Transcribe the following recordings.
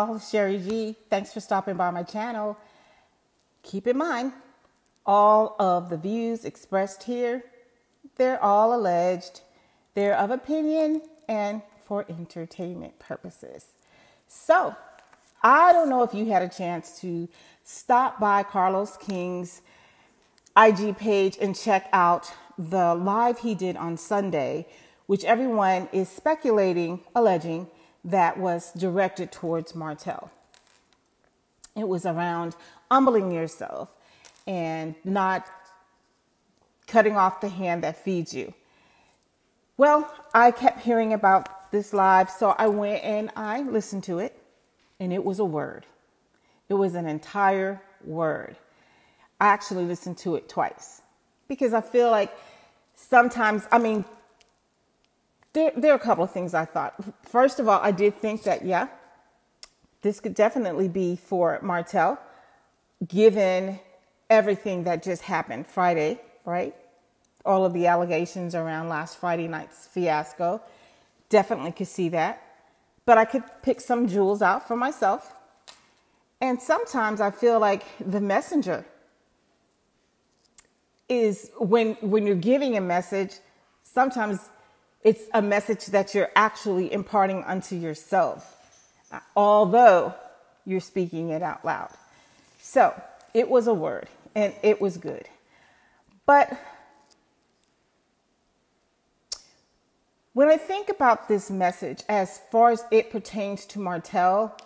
y'all, Sherry G. Thanks for stopping by my channel. Keep in mind, all of the views expressed here, they're all alleged. They're of opinion and for entertainment purposes. So, I don't know if you had a chance to stop by Carlos King's IG page and check out the live he did on Sunday, which everyone is speculating, alleging, that was directed towards Martell. It was around humbling yourself and not cutting off the hand that feeds you. Well, I kept hearing about this live, so I went and I listened to it, and it was a word. It was an entire word. I actually listened to it twice because I feel like sometimes, there are a couple of things I thought. First of all, I did think that, yeah, this could definitely be for Martell, given everything that just happened Friday, right? All of the allegations around last Friday night's fiasco. Definitely could see that. But I could pick some jewels out for myself. And sometimes I feel like the messenger is when you're giving a message, sometimes it's a message that you're actually imparting unto yourself, although you're speaking it out loud. So it was a word and it was good. But when I think about this message, as far as it pertains to Martell,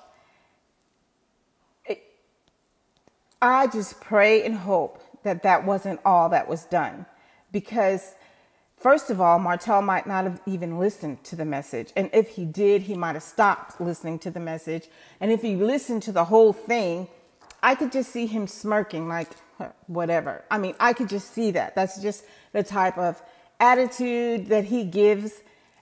I just pray and hope that that wasn't all that was done. Because first of all, Martell might not have even listened to the message. And if he did, he might have stopped listening to the message. And if he listened to the whole thing, I could just see him smirking like, whatever. I could just see that. That's just the type of attitude that he gives,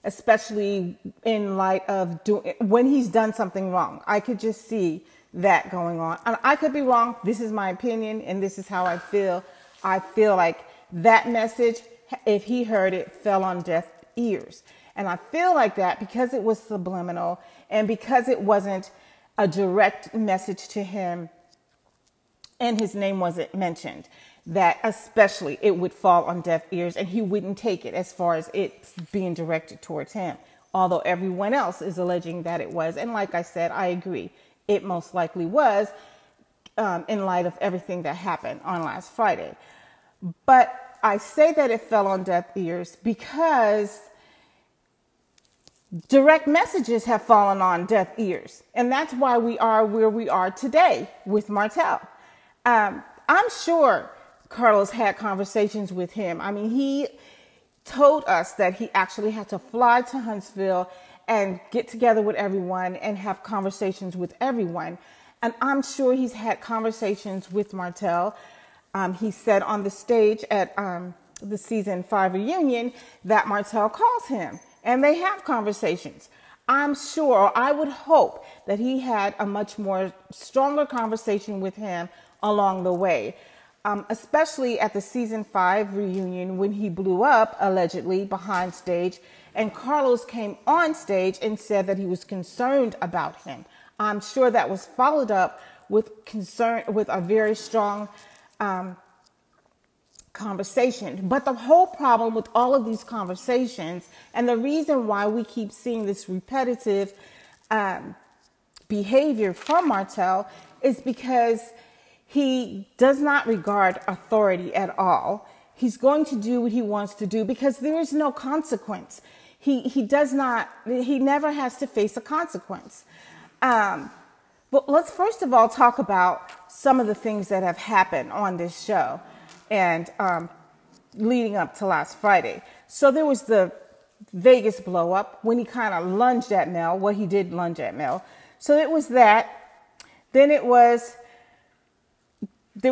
especially in light of when he's done something wrong. I could just see that going on. And I could be wrong. This is my opinion, and this is how I feel. I feel like that message, if he heard it, fell on deaf ears. And I feel like that because it was subliminal and because it wasn't a direct message to him and his name wasn't mentioned, that especially it would fall on deaf ears and he wouldn't take it as far as it being directed towards him. Although everyone else is alleging that it was. And like I said, I agree. It most likely was in light of everything that happened on last Friday. But I say that it fell on deaf ears because direct messages have fallen on deaf ears. And that's why we are where we are today with Martell. I'm sure Carlos had conversations with him. He told us that he actually had to fly to Huntsville and get together with everyone and have conversations with everyone. And I'm sure he's had conversations with Martell. He said on the stage at the season 5 reunion that Martell calls him and they have conversations. I'm sure, or I would hope, that he had a much more stronger conversation with him along the way, especially at the season 5 reunion when he blew up allegedly behind stage and Carlos came on stage and said that he was concerned about him. I'm sure that was followed up with a very strong conversation. But the whole problem with all of these conversations, and the reason why we keep seeing this repetitive behavior from Martell, is because he does not regard authority at all. He's going to do what he wants to do because there is no consequence. He never has to face a consequence. But let's first of all talk about some of the things that have happened on this show and leading up to last Friday. So there was the Vegas blow up when he kind of lunged at Mel. Well, he did lunge at Mel. So it was that. Then there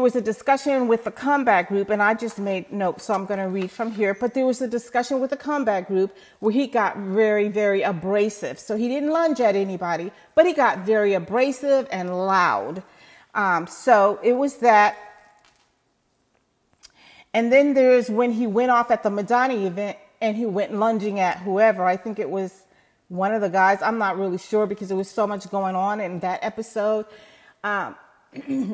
was a discussion with the comeback group, and I just made notes, so I'm going to read from here. But there was a discussion with the comeback group where he got very, very abrasive. So he didn't lunge at anybody, but he got very abrasive and loud. So it was that. And then there's when he went off at the Madonna event and he went lunging at whoever. I think it was one of the guys. I'm not really sure because there was so much going on in that episode. And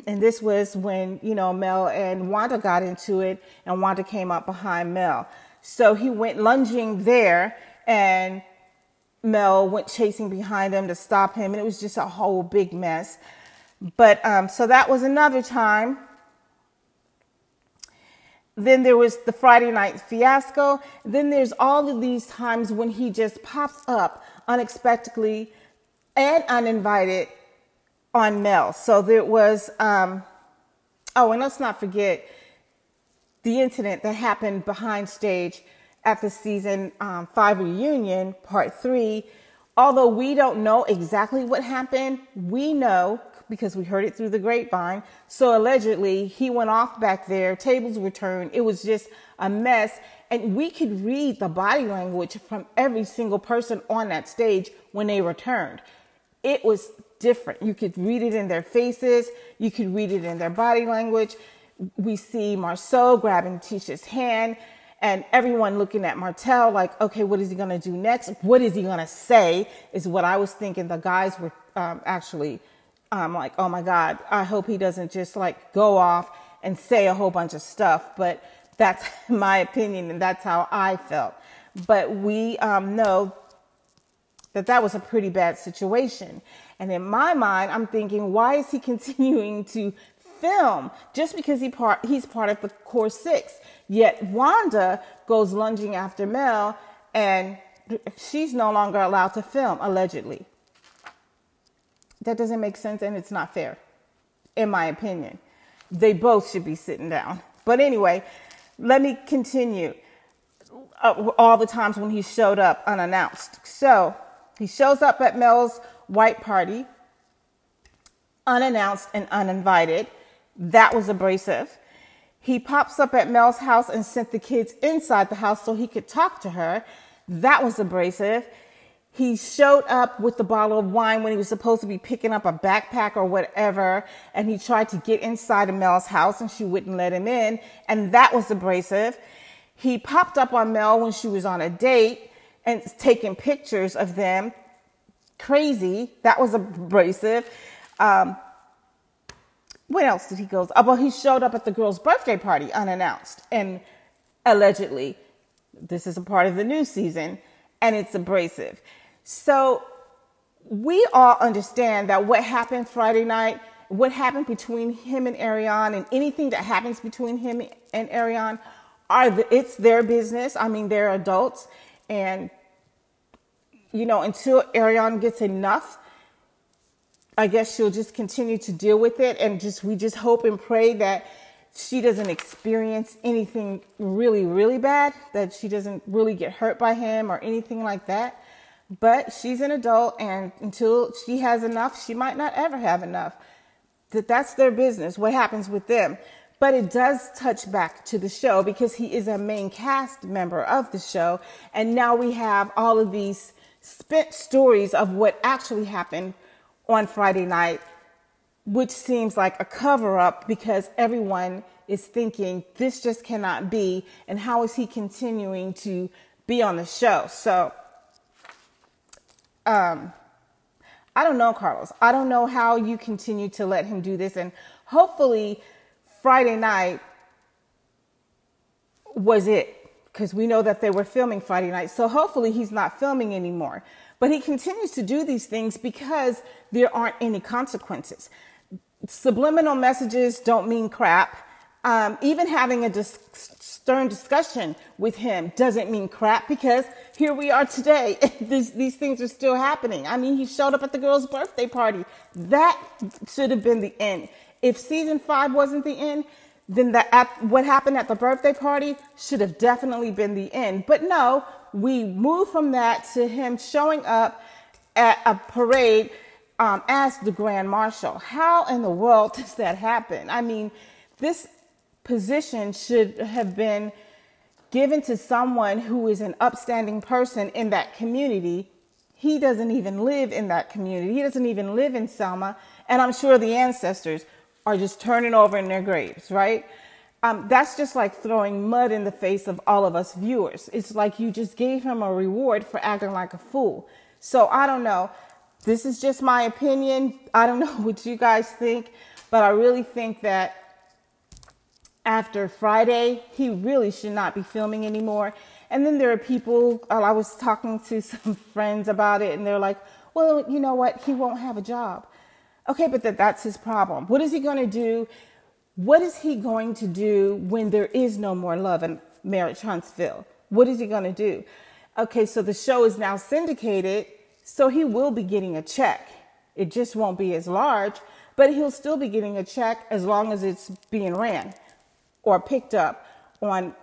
this was when, Mel and Wanda got into it, and Wanda came up behind Mel. So he went lunging there, and Mel went chasing behind him to stop him. And it was just a whole big mess. But so that was another time. Then there was the Friday night fiasco. Then there's all of these times when he just pops up unexpectedly and uninvited on Mel. So there was, and let's not forget the incident that happened behind stage at the season 5 reunion, part 3. Although we don't know exactly what happened, we know because we heard it through the grapevine. So allegedly he went off back there, tables were turned. It was just a mess. And we could read the body language from every single person on that stage when they returned. It was different. You could read it in their faces. You could read it in their body language. We see Marceau grabbing Tisha's hand and everyone looking at Martell like, okay, what is he going to do next? What is he going to say is what I was thinking. The guys were actually like, oh my God, I hope he doesn't just like go off and say a whole bunch of stuff. But that's my opinion and that's how I felt. But we know that was a pretty bad situation. And in my mind, I'm thinking, why is he continuing to film just because he's part of the core 6? Yet Wanda goes lunging after Mel and she's no longer allowed to film, allegedly. That doesn't make sense and it's not fair, in my opinion. They both should be sitting down. But anyway, let me continue. All the times when he showed up unannounced. So he shows up at Mel's white party, unannounced and uninvited. That was abrasive. He pops up at Mel's house and sent the kids inside the house so he could talk to her. That was abrasive. He showed up with the bottle of wine when he was supposed to be picking up a backpack or whatever. And he tried to get inside of Mel's house and she wouldn't let him in. And that was abrasive. He popped up on Mel when she was on a date and taking pictures of them. Crazy. That was abrasive. What else did he go? Well, he showed up at the girl's birthday party unannounced. And allegedly, this is a part of the new season, and it's abrasive. So we all understand that what happened Friday night, what happened between him and Ariane, and anything that happens between him and Ariane, it's their business. I mean, they're adults. And, until Ariane gets enough, I guess she'll just continue to deal with it. And we just hope and pray that she doesn't experience anything really, really bad, that she doesn't really get hurt by him or anything like that. But she's an adult, and until she has enough, she might not ever have enough. That's their business, what happens with them. But it does touch back to the show because he is a main cast member of the show. And now we have all of these spent stories of what actually happened on Friday night, which seems like a cover-up because everyone is thinking this just cannot be, and how is he continuing to be on the show? So, I don't know, Carlos. I don't know how you continue to let him do this, and hopefully Friday night was it, because we know that they were filming Friday night, so hopefully he's not filming anymore. But he continues to do these things because there aren't any consequences. Subliminal messages don't mean crap. Even having a stern discussion with him doesn't mean crap because here we are today. These things are still happening. I mean, he showed up at the girl's birthday party. That should have been the end. If season 5 wasn't the end, then what happened at the birthday party should have definitely been the end. But no, we moved from that to him showing up at a parade as the Grand Marshal. How in the world does that happen? I mean, this position should have been given to someone who is an upstanding person in that community. He doesn't even live in that community. He doesn't even live in Selma. And I'm sure the ancestors are just turning over in their graves, right? That's just like throwing mud in the face of all of us viewers. It's like you just gave him a reward for acting like a fool. So I don't know. This is just my opinion. I don't know what you guys think, but I really think that after Friday, he really should not be filming anymore. And then there are people, I was talking to some friends about it, and they're like, well, you know what? He won't have a job. Okay, but that's his problem. What is he going to do? What is he going to do when there is no more Love and Marriage Huntsville? What is he going to do? Okay, so the show is now syndicated, so he will be getting a check. It just won't be as large, but he'll still be getting a check as long as it's being ran or picked up on,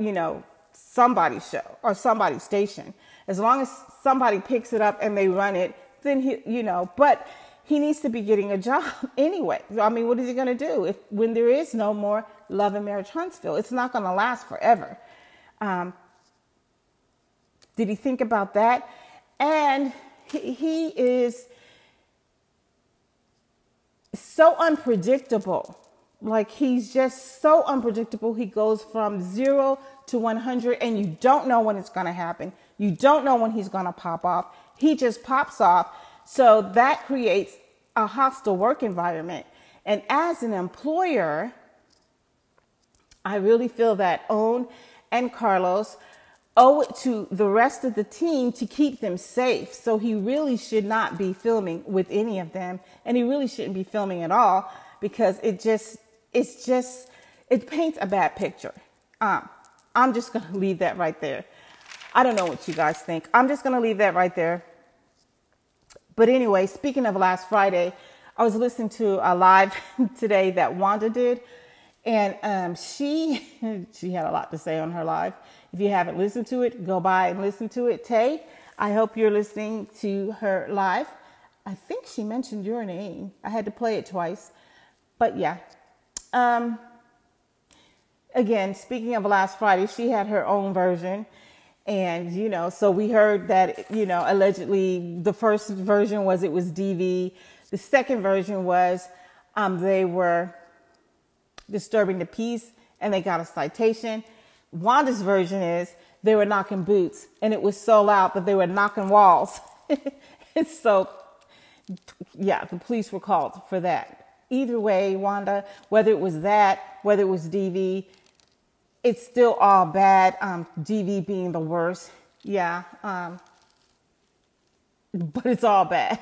somebody's show or somebody's station. As long as somebody picks it up and they run it, then but he needs to be getting a job anyway. I mean, what is he going to do when there is no more Love and Marriage Huntsville? It's not going to last forever. Did he think about that? And he is so unpredictable. Like, he's just so unpredictable. He goes from 0 to 100, and you don't know when it's going to happen. You don't know when he's going to pop off. He just pops off. So that creates a hostile work environment. And as an employer, I really feel that Owen and Carlos owe it to the rest of the team to keep them safe. So he really should not be filming with any of them. And he really shouldn't be filming at all, because it paints a bad picture. I'm just going to leave that right there. I don't know what you guys think. I'm just going to leave that right there. But anyway, speaking of last Friday, I was listening to a live today that Wanda did. And she had a lot to say on her live. If you haven't listened to it, go by and listen to it. Tay, I hope you're listening to her live. I think she mentioned your name. I had to play it twice. But yeah. Again, speaking of last Friday, she had her own version. And, so we heard that, allegedly the first version was it was DV. The second version was they were disturbing the peace and they got a citation. Wanda's version is they were knocking boots, and it was so loud that they were knocking walls. And so, yeah, the police were called for that. Either way, Wanda, whether it was that, whether it was DV, it's still all bad. DV being the worst. Yeah. But it's all bad.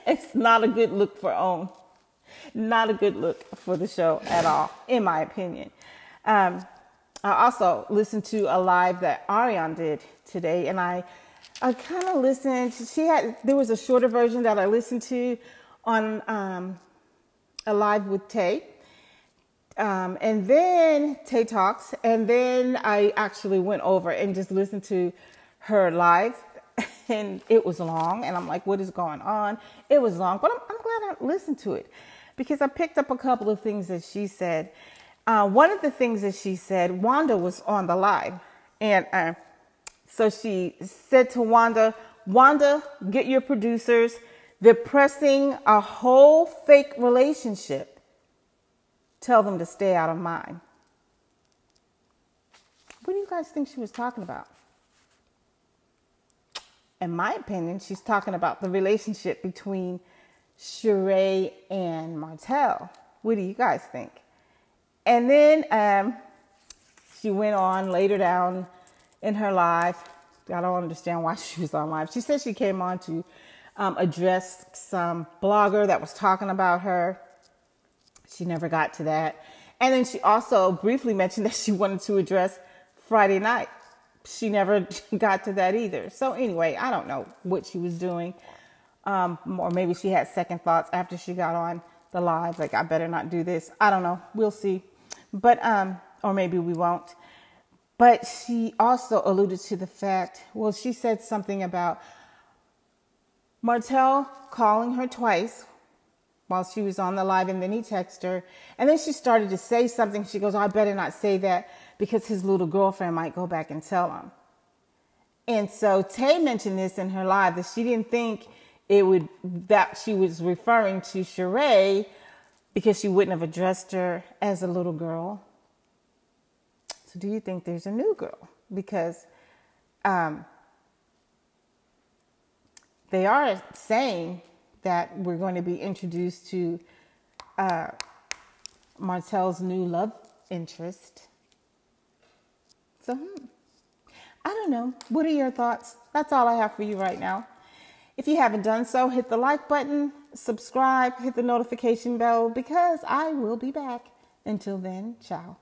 It's not a good look for Owen. Not a good look for the show at all, in my opinion. I also listened to a live that Ariane did today, and I kind of listened. There was a shorter version that I listened to on a live with Tay. And then Tay Talks, and then I actually went over and just listened to her live, and it was long, and I'm like, what is going on? It was long, but I'm glad I listened to it, because I picked up a couple of things that she said. One of the things that she said, Wanda was on the live, and so she said to Wanda, get your producers. They're pressing a whole fake relationship. Tell them to stay out of mine. What do you guys think she was talking about? In my opinion, she's talking about the relationship between Sheree and Martell. What do you guys think? And then she went on later down in her live. I don't understand why she was on live. She said she came on to address some blogger that was talking about her. She never got to that. And then she also briefly mentioned that she wanted to address Friday night. She never got to that either. So anyway, I don't know what she was doing. Or maybe she had second thoughts after she got on the live. Like, I better not do this. I don't know. We'll see. But, or maybe we won't. But she also alluded to the fact, well, she said something about Martell calling her twice while she was on the live, and then he texted her. And then she started to say something. She goes, oh, I better not say that, because his little girlfriend might go back and tell him. And so Tay mentioned this in her live, that she didn't think that she was referring to Sheree, because she wouldn't have addressed her as a little girl. So do you think there's a new girl? Because they are saying that we're going to be introduced to Martell's new love interest. So, I don't know. What are your thoughts? That's all I have for you right now. If you haven't done so, hit the like button, subscribe, hit the notification bell, because I will be back. Until then, ciao.